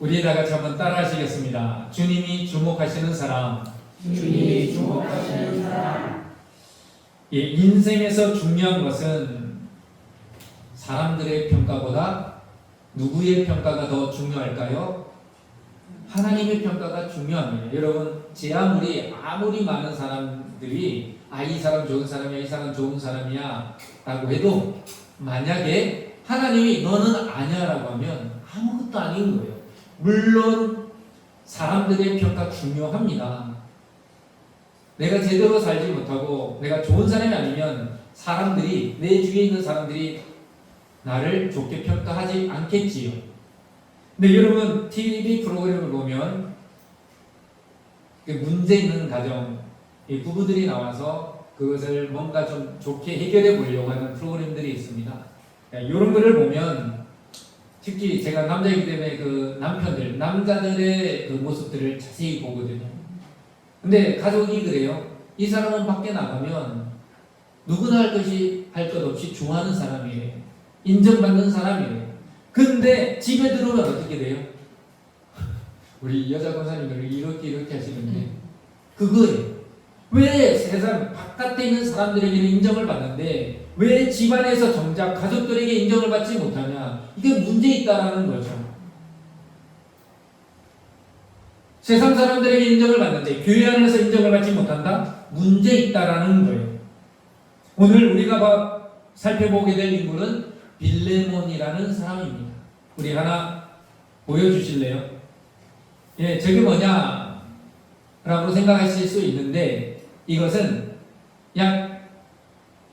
우리 다 같이 한번 따라 하시겠습니다. 주님이 주목하시는 사람. 주님이 주목하시는 사람. 예, 인생에서 중요한 것은 사람들의 평가보다 누구의 평가가 더 중요할까요? 하나님의 평가가 중요합니다. 여러분, 제 아무리 많은 사람들이 이 사람 좋은 사람이야, 이 사람 좋은 사람이야 라고 해도 만약에 하나님이 너는 아니야 라고 하면 아무것도 아닌 거예요. 물론 사람들의 평가 중요합니다. 내가 제대로 살지 못하고 내가 좋은 사람이 아니면 사람들이, 내 주위에 있는 사람들이 나를 좋게 평가하지 않겠지요. 근데 여러분, TV 프로그램을 보면 문제 있는 가정, 이 부부들이 나와서 그것을 뭔가 좀 좋게 해결해 보려고 하는 프로그램들이 있습니다. 이런 거를 보면 특히 제가 남자이기 때문에 그 남자들의 그 모습들을 자세히 보거든요. 근데 가족이 그래요. 이 사람은 밖에 나가면 누구나 할 것 없이 좋아하는 사람이에요. 인정받는 사람이에요. 근데 집에 들어오면 어떻게 돼요? 우리 여자 권사님들 이렇게 하시는데 그거예요. 왜 세상 바깥에 있는 사람들에게는 인정을 받는데 왜 집안에서 정작 가족들에게 인정을 받지 못하냐? 이게 문제 있다라는 거죠. 세상 사람들에게 인정을 받는데 교회 안에서 인정을 받지 못한다? 문제 있다라는 거예요. 오늘 우리가 살펴보게 될 인물은 빌레몬이라는 사람입니다. 우리 하나 보여주실래요? 예, 저게 뭐냐? 라고 생각하실 수 있는데 이것은 약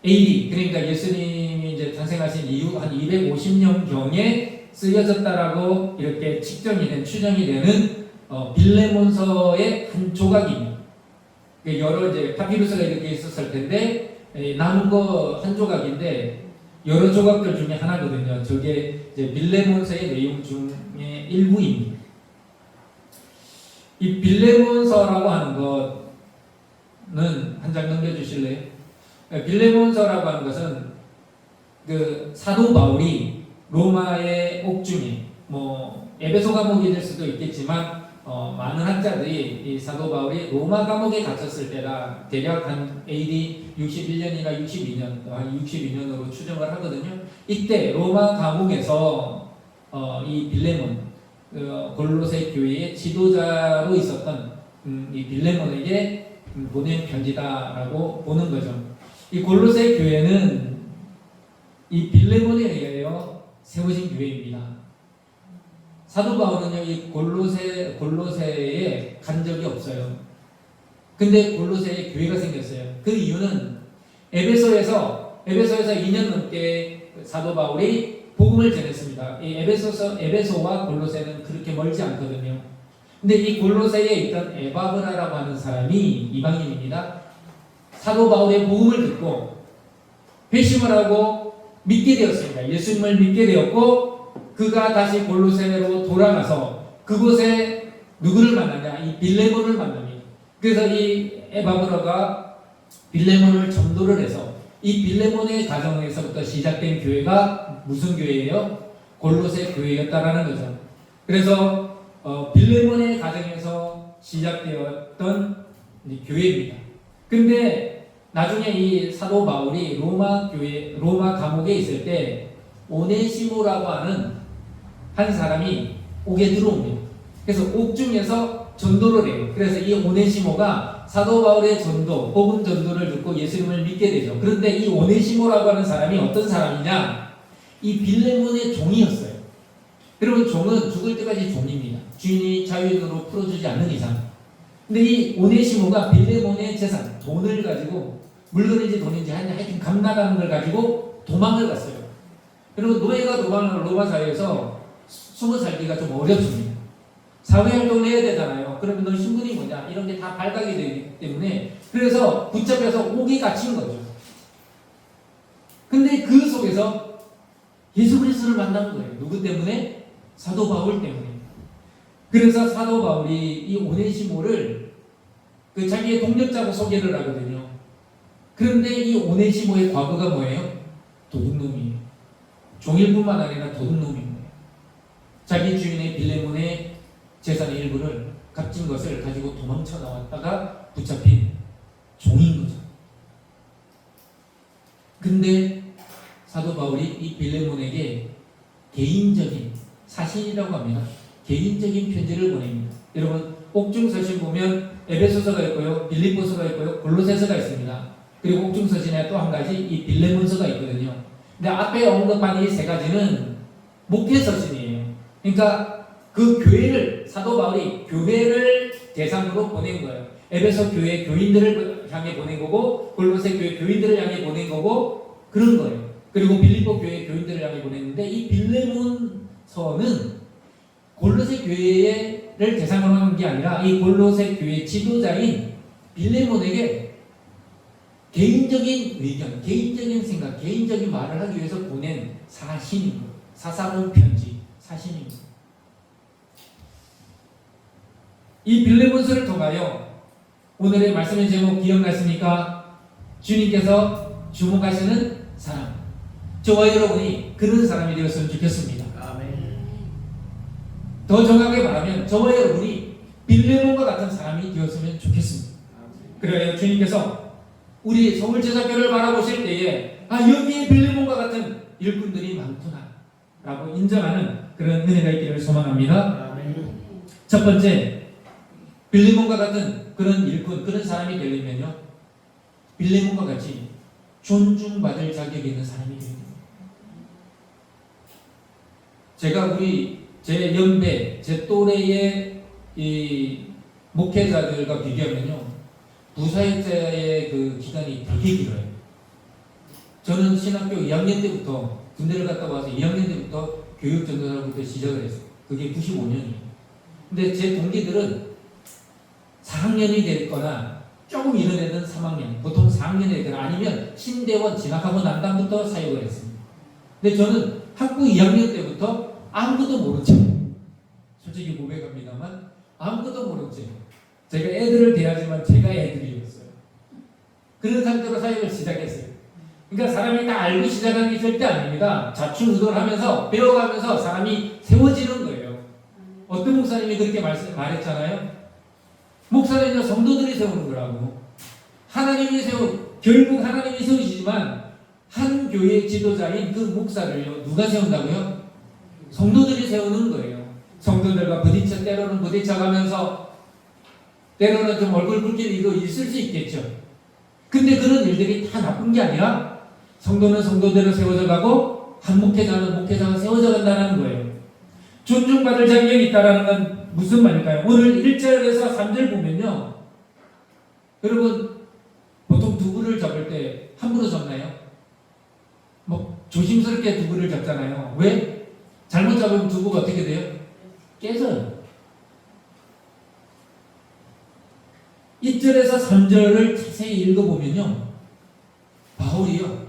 AD, 그러니까 예수님이 이제 탄생하신 이후 한 250년경에 쓰여졌다라고 이렇게 추정이 되는 빌레몬서의 한 조각입니다. 여러 이제 파피루스가 이렇게 있었을 텐데 남은 거 한 조각인데 여러 조각들 중에 하나거든요. 저게 이제 빌레몬서의 내용 중에 일부입니다. 이 빌레몬서라고 하는 것은 한 장 넘겨주실래요? 빌레몬서라고 하는 것은 그 사도 바울이 로마의 옥중에 에베소 감옥이 될 수도 있겠지만 많은 학자들이 이 사도 바울이 로마 감옥에 갇혔을 때가 대략 한 AD 61년이나 62년, 한 62년으로 추정을 하거든요. 이때 로마 감옥에서 이 빌레몬, 골로새 교회의 지도자로 있었던 이 빌레몬에게 보낸 편지다라고 보는 거죠. 이 골로새 교회는 이 빌레몬에 의하여 세워진 교회입니다. 사도 바울은요, 이 골로새에 간 적이 없어요. 근데 골로새에 교회가 생겼어요. 그 이유는 에베소에서 2년 넘게 사도 바울이 복음을 전했습니다. 이 에베소와 골로새는 그렇게 멀지 않거든요. 근데 이 골로새에 있던 에바브라라고 하는 사람이 이방인입니다. 사도 바울의 복음을 듣고 회심을 하고 믿게 되었습니다. 예수님을 믿게 되었고 그가 다시 골로새로 돌아가서 그곳에 누구를 만나냐? 이 빌레몬을 만납니다. 그래서 이 에바브라가 빌레몬을 전도를 해서 이 빌레몬의 가정에서부터 시작된 교회가 무슨 교회예요? 골로새 교회였다라는 거죠. 그래서 빌레몬의 가정에서 시작되었던 교회입니다. 근데 나중에 이 사도 바울이 로마 감옥에 있을 때 오네시모라고 하는 한 사람이 옥에 들어옵니다. 그래서 옥중에서 전도를 해요. 그래서 이 오네시모가 사도 바울의 복음 전도를 듣고 예수님을 믿게 되죠. 그런데 이 오네시모라고 하는 사람이 어떤 사람이냐? 이 빌레몬의 종이었어요. 여러분, 종은 죽을 때까지 종입니다. 주인이 자유인으로 풀어주지 않는 이상. 근데 이 오네시모가 빌레몬의 재산, 돈을 가지고, 물건인지 돈인지 하여튼 감나가는 걸 가지고 도망을 갔어요. 그리고 노예가 도망을 로마 사회에서 숨어 살기가 좀 어렵습니다. 사회활동을 해야 되잖아요. 그러면 너 신분이 뭐냐? 이런 게 다 발각이 되기 때문에 그래서 붙잡혀서 옥에 갇힌 거죠. 근데 그 속에서 예수 그리스도를 만난 거예요. 누구 때문에? 사도 바울 때문에. 그래서 사도 바울이 이 오네시모를 자기의 동력자로 소개를 하거든요. 그런데 이 오네시모의 과거가 뭐예요? 도둑놈이에요. 종일 뿐만 아니라 도둑놈인 거예요. 자기 주인의 빌레몬의 재산의 일부를 값진 것을 가지고 도망쳐 나왔다가 붙잡힌 종인 거죠. 근데 사도 바울이 이 빌레몬에게 개인적인 사신이라고 합니다. 개인적인 편지를 보냅니다. 여러분 옥중서신 보면 에베소서가 있고요, 빌립보서가 있고요, 골로새서가 있습니다. 그리고 옥중서신에 또 한 가지 이 빌레몬서가 있거든요. 근데 앞에 언급한 이 세 가지는 목회서신이에요. 그러니까 그 교회를 사도 바울이 교회를 대상으로 보낸 거예요. 에베소 교회 교인들을 향해 보낸 거고 골로새 교회 교인들을 향해 보낸 거고 그런 거예요. 그리고 빌립보 교회 교인들을 향해 보냈는데 이 빌레몬서는 골로새 교회를 대상으로 하는 게 아니라 이 골로새 교회 지도자인 빌레몬에게 개인적인 의견, 개인적인 생각, 개인적인 말을 하기 위해서 보낸 사신이고 사사로운 편지, 사신입니다. 이 빌레몬서를 통하여 오늘의 말씀의 제목 기억나십니까? 주님께서 주목하시는 사람. 저와 여러분이 그런 사람이 되었으면 좋겠습니다. 아멘. 더 정확하게 말하면 저와 여러분이 빌레몬과 같은 사람이 되었으면 좋겠습니다. 그래요. 주님께서 우리 서울제자교를 바라보실 때에 여기에 빌레몬과 같은 일꾼들이 많구나 라고 인정하는 그런 은혜가 있기를 소망합니다. 아멘. 첫 번째, 빌레몬과 같은 그런 일꾼, 그런 사람이 되려면요, 빌레몬과 같이 존중받을 자격이 있는 사람이 되야 됩니다. 제가 제 연배, 제 또래의 이 목회자들과 비교하면요, 부사역자의 그 기간이 되게 길어요. 저는 신학교 2학년 때부터, 군대를 갔다 와서 2학년 때부터 교육전도사로부터 시작을 했어요. 그게 95년이에요. 근데 제 동기들은 4학년이 됐거나 조금 이른 애는 3학년, 보통 4학년이 됐거나 아니면 신대원 진학하고 난 다음부터 사역을 했습니다. 근데 저는 학부 2학년 때부터 아무것도 모른 채, 솔직히 고백합니다만 아무것도 모른 채 제가 애들을 대하지만 제가 애들이었어요. 그런 상태로 사역을 시작했어요. 그러니까 사람이 다 알고 시작하는 게 절대 아닙니다. 자충우돌하면서 배워가면서 사람이 세워지는 거예요. 어떤 목사님이 그렇게 말했잖아요. 목사는요, 성도들이 세우는 거라고. 결국 하나님이 세우시지만 한 교회의 지도자인 그 목사를요, 누가 세운다고요? 성도들이 세우는 거예요. 성도들과 때로는 부딪혀가면서 때로는 좀 얼굴 붉힐 일도 있을 수 있겠죠. 근데 그런 일들이 다 나쁜 게 아니라 성도는 성도대로 세워져 가고 한 목회자는 목회자가 세워져 간다는 거예요. 존중받을 자격이 있다는 건 무슨 말일까요? 오늘 1절에서 3절 보면요, 여러분 보통 두부를 잡을 때 함부로 잡나요? 조심스럽게 두부를 잡잖아요. 왜? 잘못 잡으면 두부가 어떻게 돼요? 깨져요. 1절에서 3절을 자세히 읽어보면요, 바울이요,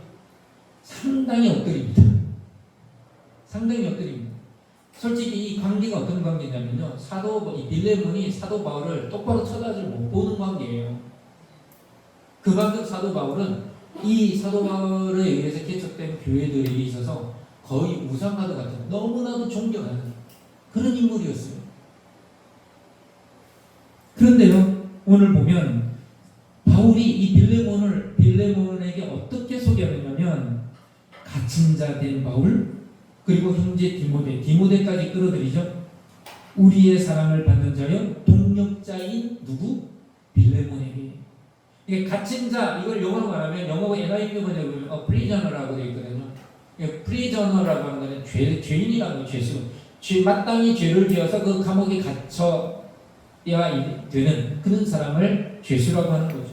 상당히 엎드립니다. 상당히 엎드립니다. 솔직히 이 관계가 어떤 관계냐면요, 이 빌레몬이 사도 바울을 똑바로 쳐다보지 못 보는 관계예요. 그만큼 사도 바울은 이 사도 바울에 의해서 개척된 교회들에게 있어서 거의 우상과도 같은, 너무나도 존경하는 그런 인물이었어요. 그런데요, 오늘 보면 바울이 이 빌레몬에게 어떻게 소개하느냐면 갇힌 자 된 바울, 그리고 형제 디모데까지 끌어들이죠. 우리의 사랑을 받는 자여 동력자인 누구? 빌레몬에게. 이게 갇힌 자, 이걸 영어로 말하면, 영어 NIV 번역에 보면 프리저너라고 되어 있거든요. 프리저너라고 하는 것은 죄인이라는 죄수, 마땅히 죄를 지어서 그 감옥에 갇혀야 되는 그런 사람을 죄수라고 하는 거죠.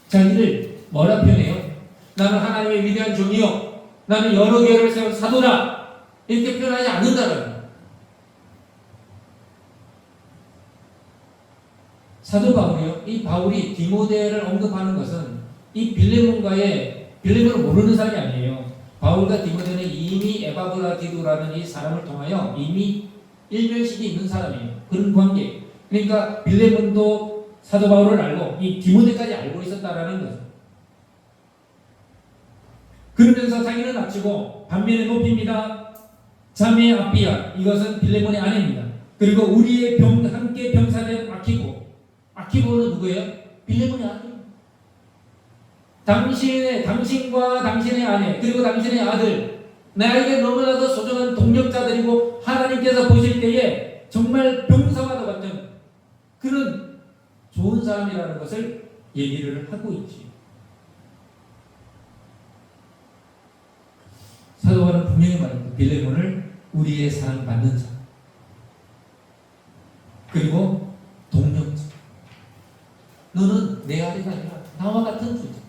자기를 뭐라 표현해요? 나는 하나님의 위대한 종이요, 나는 여러 교회를 세운 사도다, 이렇게 표현하지 않는다는 거예요. 사도 바울이요, 이 바울이 디모데를 언급하는 것은 이 빌레몬을 모르는 사람이 아니에요. 바울과 디모데는 이미 에바브라디도라는 이 사람을 통하여 이미 일면식이 있는 사람이에요. 그런 관계. 그러니까 빌레몬도 사도 바울을 알고 이 디모데까지 알고 있었다라는 거죠. 그러면서 자기는 낮추고 반면에 높입니다. 자매 아피아, 이것은 빌레몬의 아내입니다. 그리고 우리의 함께 병사된 아키보는 누구예요? 빌레몬의 아들이에요. 당신과 당신의 아내 그리고 당신의 아들 나에게 너무나도 소중한 동력자들이고 하나님께서 보실 때에 정말 병사와도 같은 그런 좋은 사람이라는 것을 얘기를 하고 있지. 사도 바울은 분명히 말합니다. 빌레몬을 우리의 사랑받는 자 그리고 동력자. 너는 내 아들이 아니라 나와 같은 존재.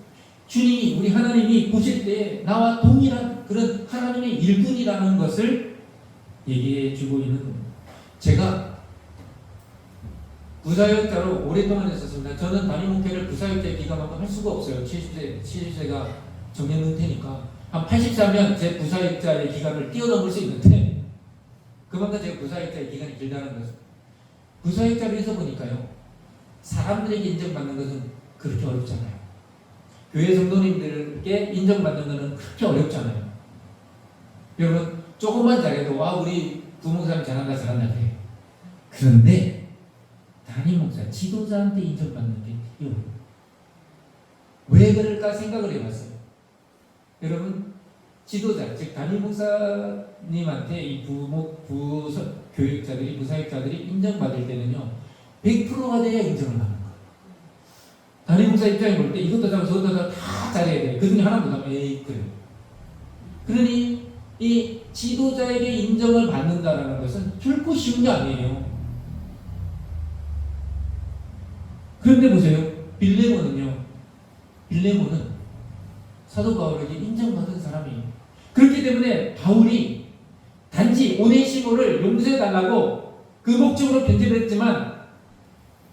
주님이 우리 하나님이 보실 때에 나와 동일한 그런 하나님의 일꾼이라는 것을 얘기해 주고 있는 겁니다. 제가 부사역자로 오랫동안 했었습니다. 저는 단임 목회를 부사역자 기간만큼 할 수가 없어요. 70세가 정년 은퇴니까 한 80세면 제 부사역자의 기간을 뛰어넘을 수 있는데 그만큼 제가 부사역자의 기간이 길다는 거죠. 부사역자로 해서 보니까요. 사람들에게 인정받는 것은 그렇게 어렵잖아요. 교회 성도님들께 인정받는 것은 그렇게 어렵잖아요. 여러분 조금만 잘해도 와 우리 부목사님 잘한다 그래요. 그런데 담임 목사, 지도자한테 인정받는 게 어려워요. 왜 그럴까 생각을 해봤어요. 여러분 지도자, 즉 담임 목사님한테 이 교육자들이 부사역자들이 인정받을 때는요 100%가 돼야 인정을 받는 거예요. 담임 목사 입장에 볼 때 이것도 잘하고 저것도 잘하고 다 잘해야 돼요. 그 중에 하나 못하면 그래요. 그러니 이 지도자에게 인정을 받는다는 것은 결코 쉬운 게 아니에요. 그런데 보세요. 빌레몬은 사도 바울에게 인정받은 사람이에요. 그렇기 때문에 바울이 단지 오네시모를 용서해달라고 그 목적으로 편지를 했지만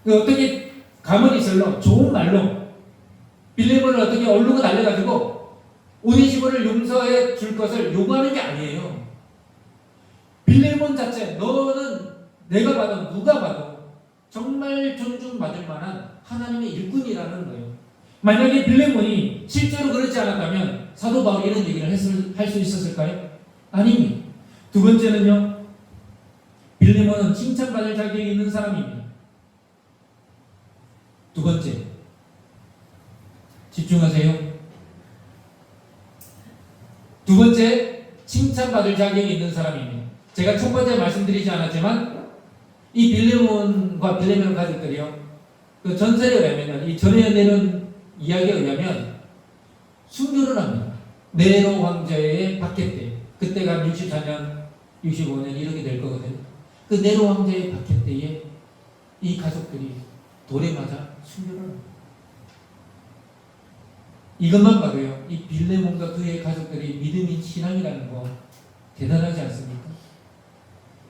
어떻게 가만히 있을러 좋은 말로 빌레몬을 어떻게 얼룩을 날려가지고 오네시모를 용서해 줄 것을 요구하는 게 아니에요. 빌레몬 자체 너는 내가 봐도 누가 봐도 정말 존중받을 만한 하나님의 일꾼이라는 거예요. 만약에 빌레몬이 실제로 그렇지 않았다면 사도 바울이 이런 얘기를 할 수 있었을까요? 아닙니다. 두 번째는요. 빌레몬은 칭찬받을 자격이 있는 사람입니다. 두 번째 집중하세요. 두 번째 칭찬받을 자격이 있는 사람입니다. 제가 첫 번째 말씀드리지 않았지만 이 빌레몬과 빌레몬 가족들이요. 그 전설에 의하면 이 전에 내는 이야기에 의하면 순교를 합니다. 네로 황제의 박해 때 그때가 64년 65년 이렇게 될 거거든요. 그 네로 황제의 박해 때에 이 가족들이 돌에 맞아 순교를 합니다. 이것만 봐도요. 이 빌레몬과 그의 가족들이 믿음인 신앙이라는 거 대단하지 않습니까?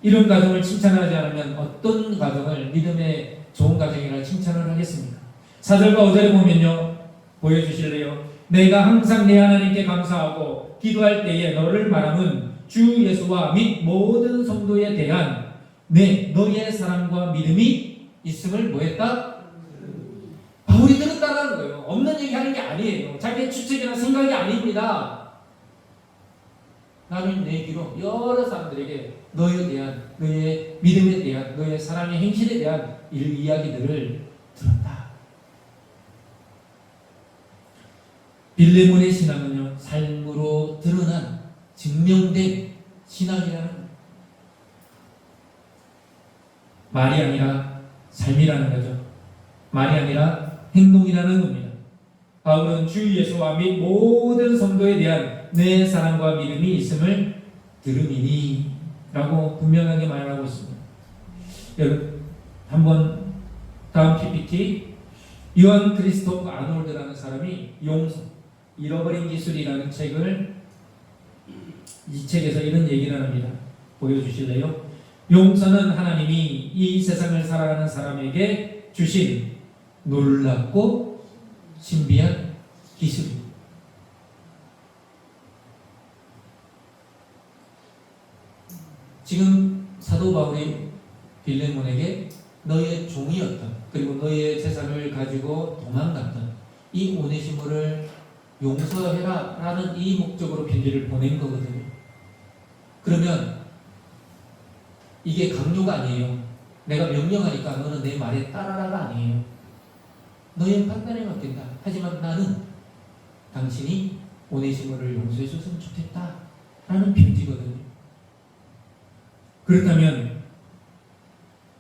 이런 가정을 칭찬하지 않으면 어떤 가정을 믿음의 좋은 가정이라 칭찬을 하겠습니까? 4절과 5절에 보면요. 보여주실래요? 내가 항상 내 하나님께 감사하고 기도할 때에 너를 말함은 주 예수와 및 모든 성도에 대한 너의 사랑과 믿음이 있음을 뭐했다? 바울이 들었다는 거예요. 없는 얘기하는 게 아니에요. 자기의 추측이나 생각이 아닙니다. 나는 내 귀로 여러 사람들에게 너에 대한, 너의 믿음에 대한, 너의 사랑의 행실에 대한 이야기들을 들었다. 빌레몬의 신앙은요, 삶으로 드러난, 증명된 신앙이라는 거예요. 말이 아니라 삶이라는 거죠. 말이 아니라 행동이라는 겁니다. 바울은 주 예수와 및 모든 성도에 대한 내 사랑과 믿음이 있음을 들음이니 라고 분명하게 말하고 있습니다. 여러분 한번 다음 PPT 요한 크리스토프 아놀드라는 사람이 용서, 잃어버린 기술이라는 책을 이 책에서 이런 얘기를 합니다. 보여주실래요? 용서는 하나님이 이 세상을 살아가는 사람에게 주신 놀랍고 신비한 기술입니다. 지금 사도 바울이 빌레몬에게 너의 종이었던 그리고 너의 재산을 가지고 도망갔던 이 오네시모를 용서해라 라는 이 목적으로 편지를 보낸 거거든요. 그러면 이게 강요가 아니에요. 내가 명령하니까 너는 내 말에 따라라가 아니에요. 너의 판단에 맡긴다. 하지만 나는 당신이 오네시모를 용서해줬으면 좋겠다 라는 편지거든요. 그렇다면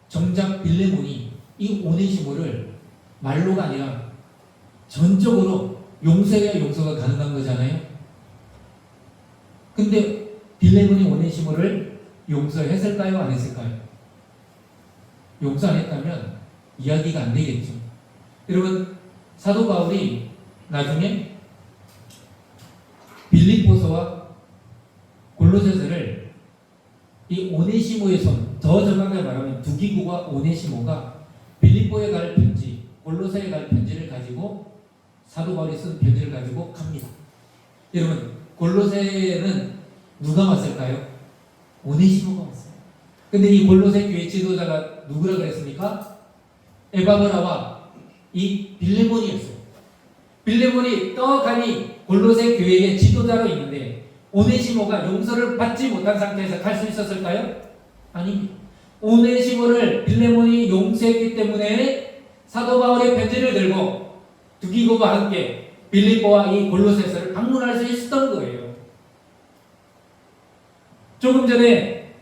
정작 빌레몬이 이 오네시모를 말로가 아니라 전적으로 용서해야 용서가 가능한 거잖아요. 근데 빌레몬이 오네시모를 용서했을까요? 안 했을까요? 용서 안 했다면 이야기가 안 되겠죠. 여러분, 사도 바울이 나중에 빌립보서와 골로새서를 이 오네시모의 손, 더 정확하게 말하면 두기고와 오네시모가 빌립보에 갈 편지, 골로새에 갈 편지를 가지고 사도 바울이 쓴 편지를 가지고 갑니다. 여러분, 골로새에는 누가 왔을까요? 오네시모가 왔어요. 근데 이 골로새 교회 지도자가 누구라 그랬습니까? 에바브라와 이 빌레몬이었어요. 빌레몬이 떡하니 골로새 교회의 지도자로 있는데 오네시모가 용서를 받지 못한 상태에서 갈 수 있었을까요? 아닙니다. 오네시모를 빌레몬이 용서했기 때문에 사도 바울의 편지를 들고 두기고와 함께 빌립보와 이 골로새서를 방문할 수 있었던 거예요. 조금 전에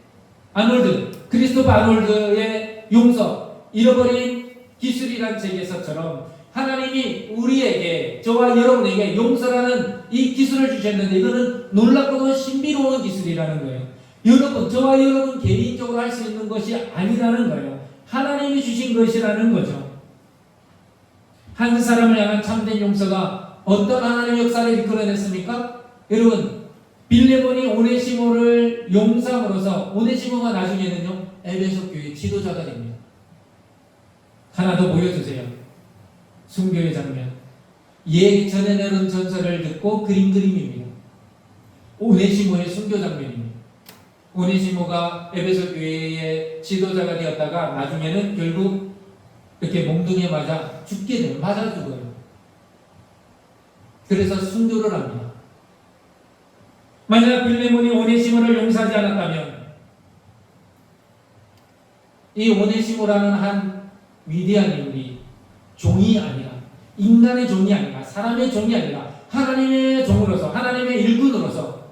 크리스토퍼 아놀드의 용서, 잃어버린 기술이란 책에서처럼 하나님이 우리에게, 저와 여러분에게 용서라는 이 기술을 주셨는데 이거는 놀랍고도 신비로운 기술이라는 거예요. 여러분, 저와 여러분 개인적으로 할 수 있는 것이 아니라는 거예요. 하나님이 주신 것이라는 거죠. 한 사람을 향한 참된 용서가 어떤 하나님의 역사를 이끌어냈습니까? 여러분, 빌레몬이 오네시모를 용서함으로써 오네시모가 나중에는요 에베소 교회 지도자가 됩니다. 하나 더 보여주세요. 순교의 장면. 전에 내놓은 전설을 듣고 그린 그림입니다. 오네시모의 순교 장면입니다. 오네시모가 에베소 교회의 지도자가 되었다가 나중에는 결국 이렇게 몽둥이에 맞아 죽게 돼요. 맞아 죽어요. 그래서 순교를 합니다. 만약 빌레몬이 오네시모를 용서하지 않았다면 이 오네시모라는 한 위대한 인물이 종이 아니라, 인간의 종이 아니라, 사람의 종이 아니라 하나님의 종으로서, 하나님의 일꾼으로서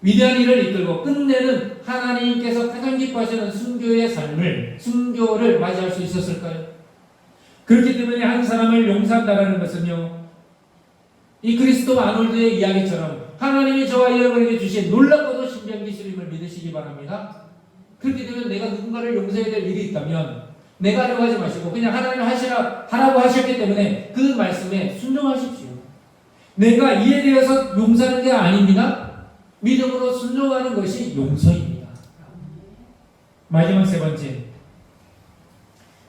위대한 일을 이끌고 끝내는 하나님께서 가장 기뻐하시는 순교의 삶을, 순교를 맞이할 수 있었을까요? 그렇기 때문에 한 사람을 용서한다는 것은요, 이 크리스토퍼 아놀드의 이야기처럼 하나님이 저와 여러분에게 주신 놀랍고도 신비한 기술임을 믿으시기 바랍니다. 그렇기 때문에 내가 누군가를 용서해야 될 일이 있다면 내가 하려고 하지 마시고 그냥 하나님 하라고 하셨기 때문에 그 말씀에 순종하십시오. 내가 이에 대해서 용서하는 게 아닙니다. 믿음으로 순종하는 것이 용서입니다. 마지막 세 번째,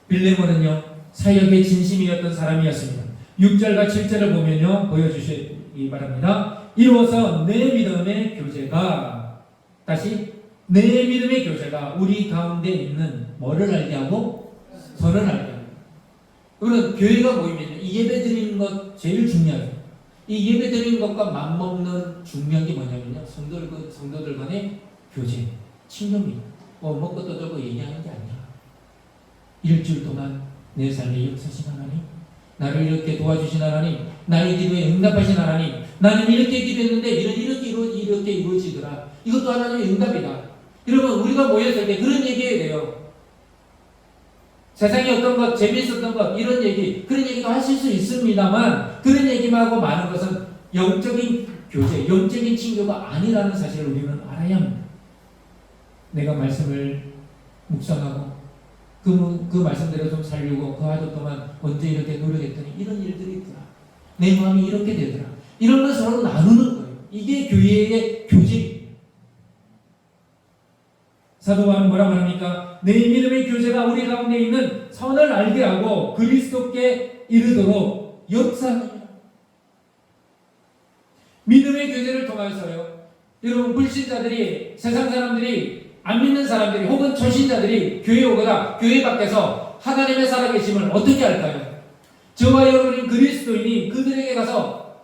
빌레몬은요 사역의 진심이었던 사람이었습니다. 6절과 7절을 보면요 보여주시기 바랍니다. 이로써 내 믿음의 교제가, 다시 내 믿음의 교제가 우리 가운데 있는 뭐를 알게 하고 선을 알게 합니다. 그러면 교회가 모이면 이 예배 드리는 것 제일 중요하죠. 이 예배 드리는 것과 맞먹는 중요한 게 뭐냐면요, 성도들 간의 교제, 친교입니다. 먹고 떠들고 얘기하는 게 아니라 일주일 동안 내 삶에 역사신 하나님, 나를 이렇게 도와주신 하나님, 나의 기도에 응답하신 하나님, 나는 이렇게 기도했는데 이렇게 이루어지더라. 이것도 하나님의 응답이다. 여러분, 우리가 모였을 때 그런 얘기해야 돼요. 세상에 어떤 것, 재미있었던 것, 이런 얘기, 그런 얘기도 하실 수 있습니다만 그런 얘기만 하고 많은 것은 영적인 교제, 영적인 친교가 아니라는 사실을 우리는 알아야 합니다. 내가 말씀을 묵상하고 그 말씀대로 좀 살려고 그 하루 동안 언제 이렇게 노력했더니 이런 일들이 있더라. 내 마음이 이렇게 되더라. 이런 걸 서로 나누는 거예요. 이게 교회의 교제입니다. 사도 바울은 뭐라고 합니까? 내 믿음의 교제가 우리 가운데 있는 선을 알게 하고 그리스도께 이르도록 역사하느니라. 믿음의 교제를 통해서요, 여러분, 불신자들이, 세상 사람들이, 안 믿는 사람들이 혹은 초신자들이 교회에 오거나 교회 밖에서 하나님의 살아계심을 어떻게 할까요? 저와 여러분이 그리스도인이 그들에게 가서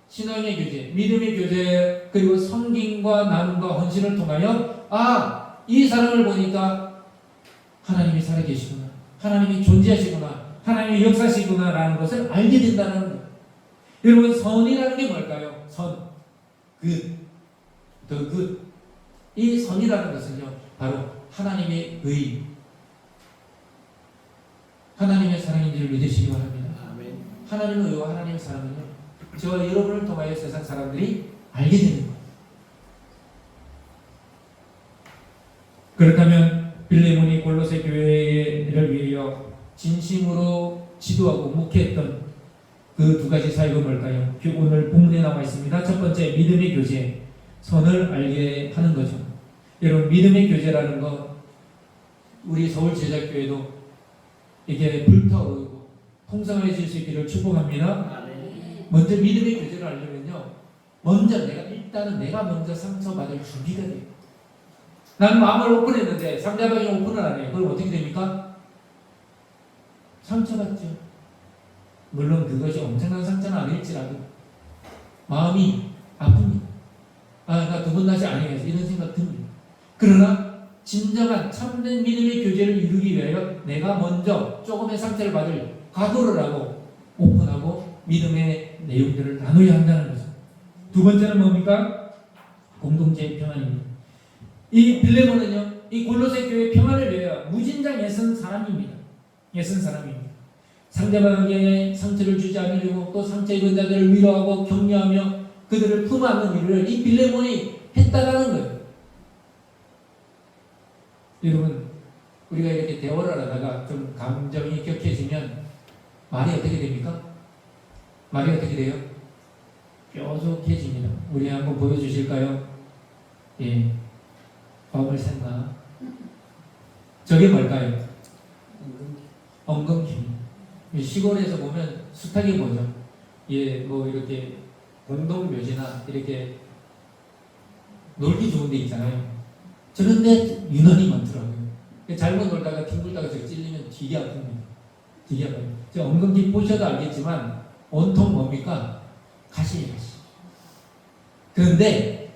신앙의 교제, 믿음의 교제, 그리고 섬김과 나눔과 헌신을 통하여 이 사람을 보니까 하나님이 살아계시구나, 하나님이 존재하시구나, 하나님이 역사시구나 라는 것을 알게 된다는 거예요. 여러분, 선이라는 게 뭘까요? 선, good, the good. 이 선이라는 것은요, 바로 하나님의 의, 하나님의 사랑인 줄 믿으시기 바랍니다. 아멘. 하나님의 의와 하나님의 사랑은요, 저와 여러분을 통하여 세상 사람들이 알게 되는 거예요. 그렇다면 빌레몬이 골로새 교회를 위하여 진심으로 지도하고 목회했던 그 두 가지 사역은 뭘까요? 오늘 본문에 나와 있습니다. 첫 번째, 믿음의 교제, 선을 알게 하는 거죠. 여러분, 믿음의 교제라는 것, 우리 서울제자교회도 이게 불타오르고 풍성해질 수 있기를 축복합니다. 아멘. 먼저 믿음의 교제를 알려면요, 일단은 내가 먼저 상처받을 준비가 돼요. 나는 마음을 오픈했는데 상대방이 오픈을 안 해요. 그럼 어떻게 됩니까? 상처받죠. 물론 그것이 엄청난 상처는 아닐지라도 마음이 아픕니다. 나 두 번 다시 안 해야지, 이런 생각 듭니다. 그러나 진정한 참된 믿음의 교제를 이루기 위하여 내가 먼저 조금의 상처를 받을 각오를 하고 오픈하고 믿음의 내용들을 나눠야 한다는 거죠. 두 번째는 뭡니까? 공동체의 평안입니다. 이 빌레몬은요, 이 골로새 교회 평안을 위하여 무진장 애쓴 사람입니다. 애쓴 사람입니다. 상대방에게 상처를 주지 않으려고 또 상처 입은 자들을 위로하고 격려하며 그들을 품안는 일을 이 빌레몬이 했다라는 거예요. 여러분, 우리가 이렇게 대화를 하다가 좀 감정이 격해지면 말이 어떻게 됩니까? 말이 어떻게 돼요? 뾰족해집니다. 우리 한번 보여주실까요? 예, 밥을 샌다. 저게 뭘까요? 엉겅퀴. 시골에서 보면 숱하게 보죠. 예, 뭐 이렇게 공동묘지나 이렇게 놀기 좋은 데 있잖아요. 저런 데 유난히 많더라고요. 잘못 놀다가 뒹굴다가 저기 찔리면 되게 아픕니다. 되게 아파요. 저 엉겅퀴 보셔도 알겠지만 온통 뭡니까? 가시예요, 가시. 그런데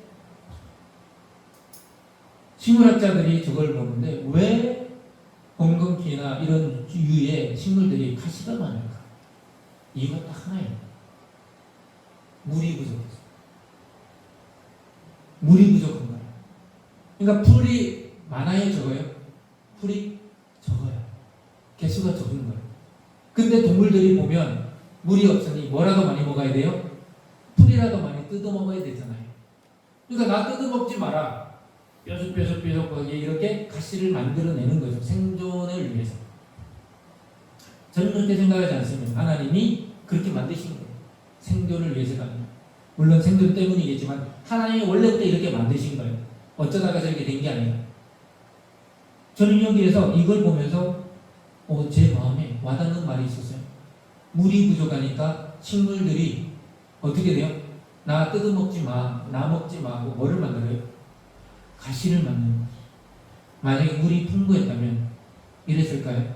식물학자들이 저걸 보는데 왜 엉겅퀴나 이런 유의 식물들이 가시가 많을까? 이유가 딱 하나예요. 물이 부족해서. 물이 부족한 거예요. 그러니까 풀이 많아요, 적어요? 풀이 적어요. 개수가 적은 거예요. 근데 동물들이 보면 물이 없으니 뭐라도 많이 먹어야 돼요? 풀이라도 많이 뜯어 먹어야 되잖아요. 그러니까 나 뜯어 먹지 마라. 뾰족뾰족하게 이렇게 가시를 만들어내는 거죠. 생존을 위해서. 저는 그렇게 생각하지 않습니다. 하나님이 그렇게 만드신 거예요. 생존을 위해서가 아니라. 물론 생존 때문이겠지만 하나님이 원래부터 이렇게 만드신 거예요. 어쩌다가 저렇게 된 게 아니라. 저는 여기에서 이걸 보면서 제 마음에 와닿는 말이 있었어요. 물이 부족하니까 식물들이 어떻게 돼요? 나 뜯어먹지 마, 나 먹지 마 하고 뭐를 만들어요? 가시를 만드는 거죠. 만약에 물이 풍부했다면 이랬을까요?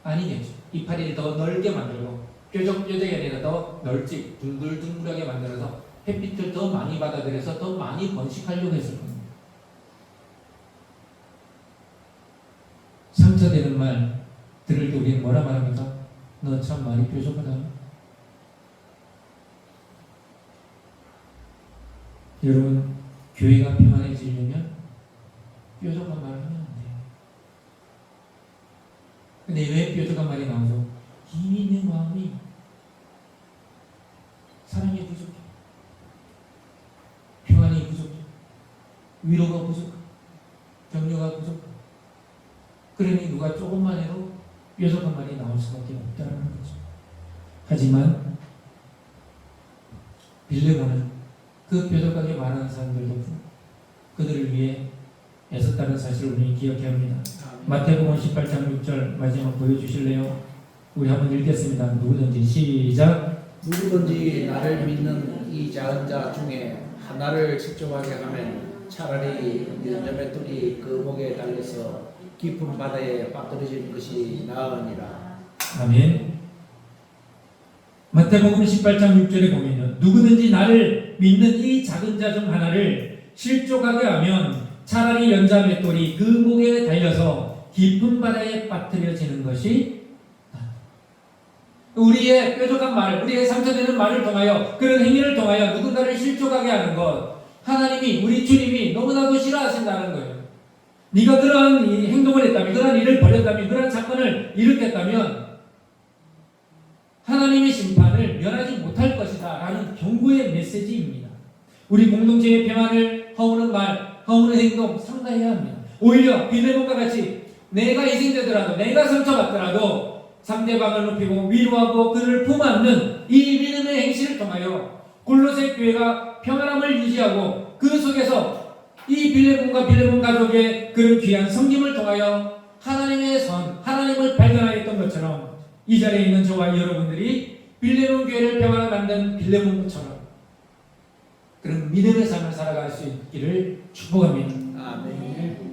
아니겠죠. 이파리를 더 넓게 만들고 뾰족뾰족이 아니라 더 넓지 둥글둥글하게 만들어서 햇빛을 더 많이 받아들여서 더 많이 번식하려고 했을 겁니다. 상처되는 말 들을 때 우리는 뭐라 말합니까? 너 참 말이 뾰족하다. 여러분, 교회가 평안해지려면 뾰족한 말을 하면 안 돼요. 근데 왜 뾰족한 말이 나오죠? 이미 내 마음이 사랑이 부족해. 평안이 부족해. 위로가 부족해. 격려가 부족해. 그러니 누가 조금만 해도 뾰족한 말이 나올 수밖에 없다는 거죠. 하지만 빌레몬은 그 뾰족하게 말하는 사람들도 그들을 위해 애썼다는 사실을 우리는 기억해야 합니다. 마태복음 18장 6절 마지막 보여주실래요? 우리 한번 읽겠습니다. 누구든지 시작. 누구든지 나를 믿는 이 작은 자 중에 하나를 실족하게 하면 차라리 연점의 뿔이 그 목에 달려서 깊은 바다에 빠뜨려지는 것이 나으니라. 아멘. 마태복음 18장 6절에 보면요, 우리는 누구든지 나를 믿는 이 작은 자 중 하나를 실족하게 하면 차라리 연자 맷돌이 그 목에 달려서 깊은 바다에 빠뜨려지는 것이 낫다. 우리의 뾰족한 말, 우리의 상처되는 말을 통하여 그런 행위를 통하여 누군가를 실족하게 하는 것, 하나님이 우리 주님이 너무나도 싫어하신다는 거예요. 네가 그런 이 행동을 했다면, 그런 일을 벌였다면, 그런 사건을 일으켰다면 하나님의 심판을 면하지 못할 것이다 라는 경고의 메시지입니다. 우리 공동체의 평안을 허무는 말, 허무는 행동 상당해야 합니다. 오히려 빌레몬과 같이 내가 희생되더라도, 내가 상처받더라도 상대방을 높이고 위로하고 그를 품안는 이 믿음의 행실을 통하여 골로새 교회가 평안함을 유지하고 그 속에서 이 빌레몬과 빌레몬 가족의 그런 귀한 섬김을 통하여 하나님의 선, 하나님을 발견하였던 것처럼 이 자리에 있는 저와 여러분들이 빌레몬 교회를 평안을 만든 빌레몬처럼 그런 믿음의 삶을 살아갈 수 있기를 축복합니다. 아멘.